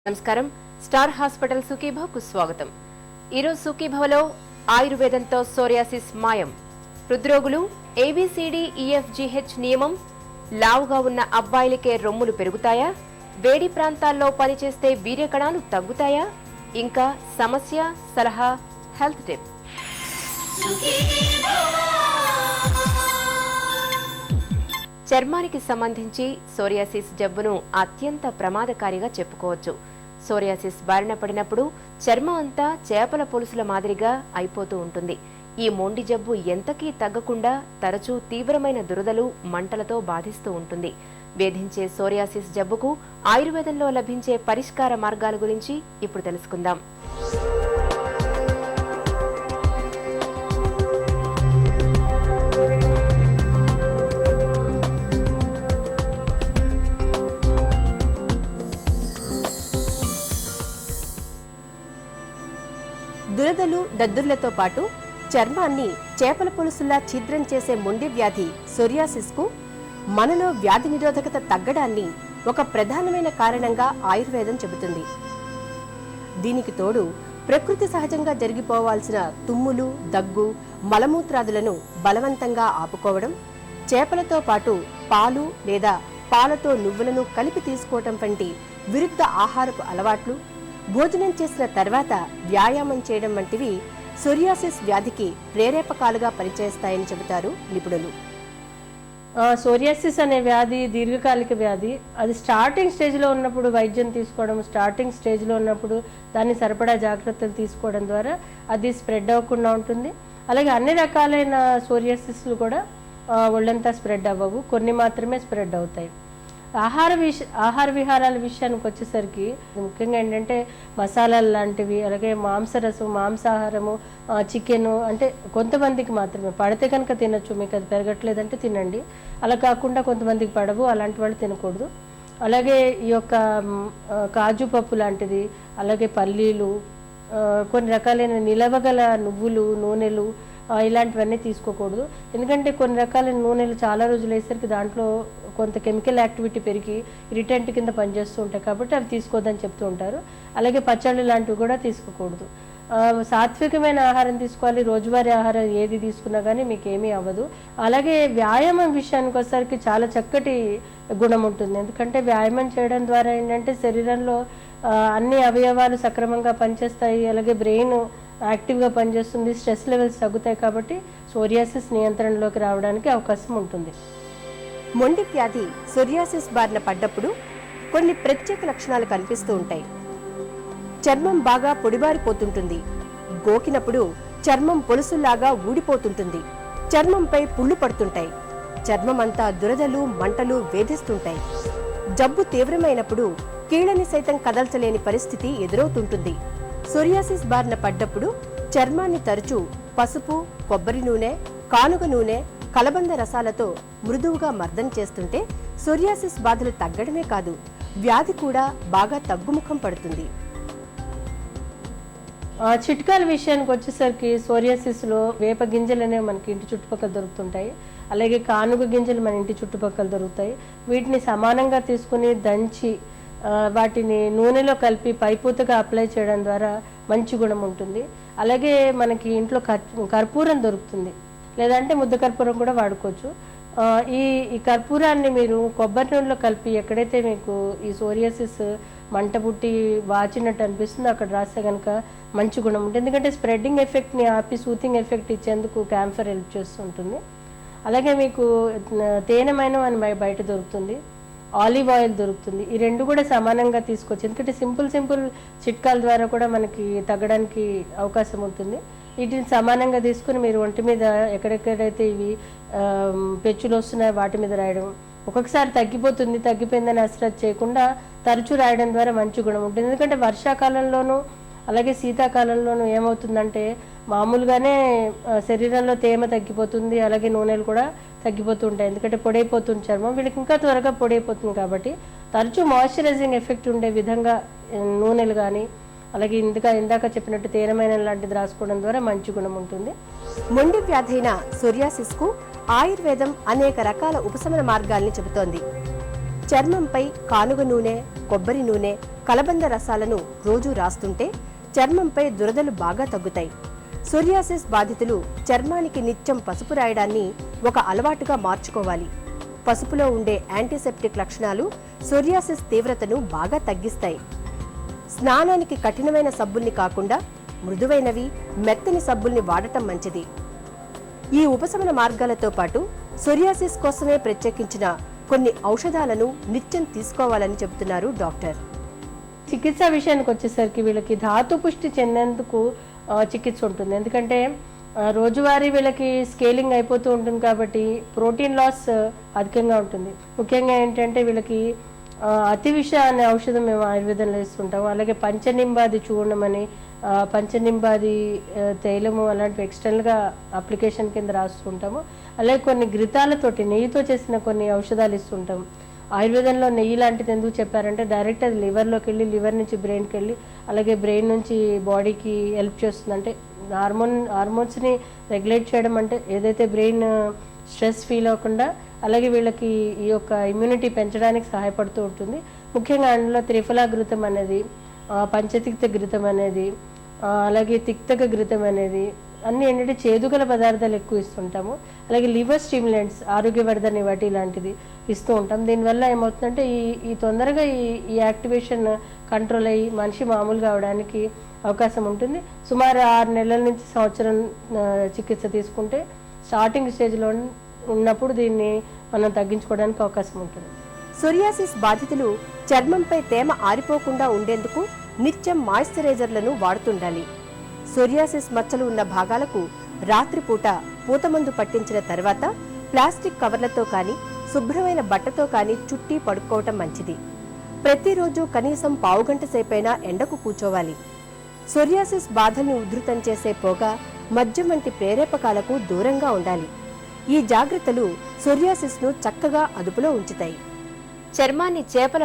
నమస్కారం. Star hospital సుఖీభవకు స్వాగతం. ఈరోజు సుఖీభవలో ఆయుర్వేదంతో సోరియాసిస్ మాయం, హృద్రోగులు ABCDEFGH నియమం, లావుగా ఉన్న అబ్బాయిలకే రొమ్ములు పెరుగుతాయా, వేడి ప్రాంతాల్లో పనిచేస్తే వీర్యకణాలు తగ్గుతాయా, ఇంకా సమస్య, సలహా, హెల్త్ టిప్. చర్మానికి సంబంధించి సోరియాసిస్ జబ్బును అత్యంత ప్రమాదకారిగా చెప్పుకోవచ్చు. సోరియాసిస్ బారిన పడినప్పుడు చర్మం అంతా చేపల పులుసుల మాదిరిగా అయిపోతూ ఉంటుంది. ఈ మొండి జబ్బు ఎంతకీ తగ్గకుండా తరచూ తీవ్రమైన దురదలు, మంటలతో బాధిస్తూ ఉంటుంది. వేధించే సోరియాసిస్ జబ్బుకు ఆయుర్వేదంలో లభించే పరిష్కార మార్గాల గురించి ఇప్పుడు తెలుసుకుందాం. దురదలు, దద్దుర్లతో పాటు చర్మాన్ని చేపల పులుసులా ఛిద్రం చేసే మొండి వ్యాధి సోరియాసిస్కు మనలో వ్యాధి నిరోధకత తగ్గడాన్ని ఒక ప్రధానమైన కారణంగా ఆయుర్వేదం చెబుతుంది. దీనికి తోడు ప్రకృతి సహజంగా జరిగిపోవాల్సిన తుమ్ములు, దగ్గు, మలమూత్రాదులను బలవంతంగా ఆపుకోవడం, చేపలతో పాటు పాలు లేదా పాలతో నువ్వులను కలిపి తీసుకోవటం వంటి విరుద్ధ ఆహారపు అలవాట్లు, భోజనం చేసిన తర్వాత వ్యాయామం చేయడం వంటివి సోరియాసిస్ వ్యాధికి ప్రేరేపకాలుగా పనిచేస్తాయని చెబుతారు నిపుణులు. సోరియాసిస్ అనే వ్యాధి దీర్ఘకాలిక వ్యాధి. అది స్టార్టింగ్ స్టేజ్లో ఉన్నప్పుడు వైద్యం తీసుకోవడం, స్టార్టింగ్ స్టేజ్లో ఉన్నప్పుడు దాన్ని సరిపడా జాగ్రత్తలు తీసుకోవడం ద్వారా అది స్ప్రెడ్ అవ్వకుండా ఉంటుంది. అలాగే అన్ని రకాలైన సోరియాసిస్లు కూడా ఒళ్ళంతా స్ప్రెడ్ అవ్వవు, కొన్ని మాత్రమే స్ప్రెడ్ అవుతాయి. ఆహార విహారాల విషయానికి వచ్చేసరికి ముఖ్యంగా ఏంటంటే మసాలాలు లాంటివి, అలాగే మాంసరసం, మాంసాహారము, చికెను అంటే కొంతమందికి మాత్రమే పడితే కనుక తినచ్చు, మీకు అది పెరగట్లేదంటే తినండి. అలా కాకుండా కొంతమందికి పడవు, అలాంటి వాళ్ళు తినకూడదు. అలాగే ఈ యొక్క కాజు పప్పు లాంటిది, అలాగే పల్లీలు, కొన్ని రకాలైన నిలవగల నువ్వులు, నూనెలు ఇలాంటివన్నీ తీసుకోకూడదు. ఎందుకంటే కొన్ని రకాల నూనెలు చాలా రోజులు వేసరికి దాంట్లో కొంత కెమికల్ యాక్టివిటీ పెరిగి ఇరిటెంట్ కింద పనిచేస్తూ ఉంటాయి, కాబట్టి అవి తీసుకోవద్దని చెప్తూ ఉంటారు. అలాగే పచ్చళ్ళు లాంటివి కూడా తీసుకోకూడదు. సాత్వికమైన ఆహారం తీసుకోవాలి. రోజువారీ ఆహారం ఏది తీసుకున్నా కానీ మీకు ఏమీ అవ్వదు. అలాగే వ్యాయామం విషయానికి వచ్చేసరికి చాలా చక్కటి గుణం ఉంటుంది. ఎందుకంటే వ్యాయామం చేయడం ద్వారా ఏంటంటే శరీరంలో అన్ని అవయవాలు సక్రమంగా పనిచేస్తాయి, అలాగే బ్రెయిన్ యాక్టివ్గా పనిచేస్తుంది, స్ట్రెస్ లెవెల్స్ తగ్గుతాయి. కాబట్టి సోరియాసిస్ నియంత్రణలోకి రావడానికి అవకాశం ఉంటుంది. మొండి వ్యాధి సోరియాసిస్ బారిన పడ్డప్పుడు కొన్ని ప్రత్యేక లక్షణాలు కనిపిస్తూ ఉంటాయి. చర్మం బాగా పొడిబారిపోతుంటుంది, గోకినప్పుడు చర్మం పొలుసుల్లాగా ఊడిపోతుంటుంది, చర్మంపై పుళ్ళు పడుతుంటాయి, చర్మం అంతా దురదలు, మంటలు వేధిస్తుంటాయి. జబ్బు తీవ్రమైనప్పుడు కీళ్ళని సైతం కదల్చలేని పరిస్థితి ఎదురవుతుంటుంది. సోరియాసిస్ బారిన పడ్డప్పుడు చర్మాన్ని తరచూ పసుపు, కొబ్బరి నూనె, కానుగ నూనె, కలబంద రసాలతో మృదువుగా మర్దన చేస్తుంటే సోరియాసిస్ బాధలు తగ్గడమే కాదు, వ్యాధి కూడా బాగా తగ్గుముఖం పడుతుంది. చిట్కాల విషయానికి వచ్చేసరికి సోరియాసిస్లో వేప గింజలు అనేవి మనకి ఇంటి చుట్టుపక్కల దొరుకుతుంటాయి. అలాగే కానుగ గింజలు మన ఇంటి చుట్టుపక్కల దొరుకుతాయి. వీటిని సమానంగా తీసుకుని దంచి వాటిని నూనెలో కలిపి పైపూతగా అప్లై చేయడం ద్వారా మంచి గుణం ఉంటుంది. అలాగే మనకి ఇంట్లో కర్పూరం దొరుకుతుంది, లేదంటే ముద్ద కర్పూరం కూడా వాడుకోవచ్చు. ఈ కర్పూరాన్ని మీరు కొబ్బరి నూనెలో కలిపి ఎక్కడైతే మీకు ఈ సోరియాసిస్ మంట పుట్టి వాచినట్టు అనిపిస్తుందో అక్కడ రాస్తే కనుక మంచి గుణం ఉంటుంది. ఎందుకంటే స్ప్రెడ్డింగ్ ఎఫెక్ట్ని ఆపి సూతింగ్ ఎఫెక్ట్ ఇచ్చేందుకు క్యాంఫర్ హెల్ప్ చేస్తూ ఉంటుంది. అలాగే మీకు తేనెమైన అని బయట దొరుకుతుంది, ఆలివ్ ఆయిల్ దొరుకుతుంది. ఈ రెండు కూడా సమానంగా తీసుకోవచ్చు. ఎందుకంటే సింపుల్ చిట్కాల ద్వారా కూడా మనకి తగ్గడానికి అవకాశం ఉంటుంది. వీటిని సమానంగా తీసుకుని మీరు ఒంటి మీద ఎక్కడెక్కడైతే ఇవి పెచ్చులు వస్తున్నాయో వాటి మీద రాయడం. ఒక్కొక్కసారి తగ్గిపోయిందని అశ్రద్ధ చేయకుండా తరచూ రాయడం ద్వారా మంచి గుణం ఉంటుంది. ఎందుకంటే వర్షాకాలంలోనూ అలాగే శీతాకాలంలోనూ ఏమవుతుందంటే మామూలుగానే శరీరంలో తేమ తగ్గిపోతుంది, అలాగే నూనెలు కూడా తగ్గిపోతూ ఉంటాయి. ఎందుకంటే పొడైపోతుంది చర్మం, వీళ్ళకి ఇంకా త్వరగా పొడైపోతుంది. కాబట్టి తరచూ మాయిశ్చరైజింగ్ ఎఫెక్ట్ ఉండే విధంగా నూనెలు కానీ, అలాగే ఇందాక చెప్పినట్టు తేనెమైన లాంటిది రాసుకోవడం ద్వారా మంచి గుణం ఉంటుంది. మొండి వ్యాధి అయిన సోరియాసిస్ కు ఆయుర్వేదం అనేక రకాల ఉపశమన మార్గాల్ని చెబుతోంది. చర్మంపై కానుగ నూనె, కొబ్బరి నూనె, కలబంద రసాలను రోజూ రాస్తుంటే చర్మంపై దురదలు బాగా తగ్గుతాయి. సోరియాసిస్ బాధితులు చర్మానికి నిత్యం పసుపు రాయడాన్ని ఒక అలవాటుగా మార్చుకోవాలి. పసుపులో ఉండే యాంటీసెప్టిక్ లక్షణాలు సోరియాసిస్ తీవ్రతను బాగా తగ్గిస్తాయి. స్నానానికి కఠినమైన సబ్బుల్ని కాకుండా మృదువైనవి, మెత్తని సబ్బుల్ని వాడటం మంచిది. ఈ ఉపశమన మార్గాలతో పాటు సోరియాసిస్ కోసమే ప్రత్యేకించిన కొన్ని ఔషధాలను నిత్యం తీసుకోవాలని చెబుతున్నారు డాక్టర్. చికిత్స విషయానికి వచ్చేసరికి వీళ్ళకి ధాతు పుష్టి చెందేందుకు చికిత్స ఉంటుంది. ఎందుకంటే రోజువారీ వీళ్ళకి స్కేలింగ్ అయిపోతూ ఉంటుంది కాబట్టి ప్రోటీన్ లాస్ అధికంగా ఉంటుంది. ముఖ్యంగా ఏంటంటే వీళ్ళకి అతివిష అనే ఔషధం మేము ఆయుర్వేదంలో ఇస్తుంటాము. అలాగే పంచనింబాది చూర్ణం అని, పంచనింబాది తైలము అలాంటివి ఎక్స్టర్నల్గా అప్లికేషన్ కింద రాస్తుంటాము. అలాగే కొన్ని ఘృతాలతోటి నెయ్యితో చేసిన కొన్ని ఔషధాలు ఇస్తుంటాము. ఆయుర్వేదంలో నెయ్యి లాంటిది ఎందుకు చెప్పారంటే డైరెక్ట్ అది లివర్లోకి వెళ్ళి, లివర్ నుంచి బ్రెయిన్కి వెళ్ళి, అలాగే బ్రెయిన్ నుంచి బాడీకి హెల్ప్ చేస్తుంది. అంటే హార్మోన్స్ని రెగ్యులేట్ చేయడం, అంటే ఏదైతే బ్రెయిన్ స్ట్రెస్ ఫీల్ అవ్వకుండా అలాగే వీళ్ళకి ఈ యొక్క ఇమ్యూనిటీ పెంచడానికి సహాయపడుతూ ఉంటుంది. ముఖ్యంగా అందులో త్రిఫలా ఘృతం అనేది, పంచతిక్త ఘృతం అనేది, అలాగే తిక్తక ఘృతం అనేది అన్నీ ఏంటంటే చేదుగల పదార్థాలు ఎక్కువ ఇస్తుంటాము. అలాగే లివర్ స్టిమ్యులెంట్స్, ఆరోగ్యవర్ధని వాటి లాంటిది ఇస్తూ ఉంటాం. దీనివల్ల ఏమవుతుందంటే ఈ తొందరగా ఈ యాక్టివేషన్ కంట్రోల్ అయ్యి మనిషి మామూలుగా అవడానికి అవకాశం ఉంటుంది. సుమారు 6 నెలల నుంచి సంవత్సరం చికిత్స తీసుకుంటే స్టార్టింగ్ స్టేజ్లో ఉన్నప్పుడు దీన్ని మనం తగ్గించుకోవడానికి అవకాశం ఉంటుంది. సోరియాసిస్ బాధితులు చర్మంపై తేమ ఆరిపోకుండా ఉండేందుకు నిత్యం మాయిశ్చరైజర్లను వాడుతుండాలి. సోరియాసిస్ మచ్చలు ఉన్న భాగాలకు రాత్రిపూట పూతమందు పట్టించిన తర్వాత ప్లాస్టిక్ కవర్లతో కానీ శుభ్రమైన బట్టతో కానీ చుట్టి పడుకోవటం మంచిది. ప్రతిరోజు కనీసం పావుగంట సేపైనా ఎండకు కూర్చోవాలి. సోరియాసిస్ బాధల్ని ఉధృతం చేసే పొగ, మద్యం వంటి ప్రేరేపకాలకు దూరంగా ఉండాలి. ఈ జాగ్రత్తలు సోరియాసిస్ను చక్కగా అదుపులో ఉంచుతాయి. చర్మాన్ని చేపల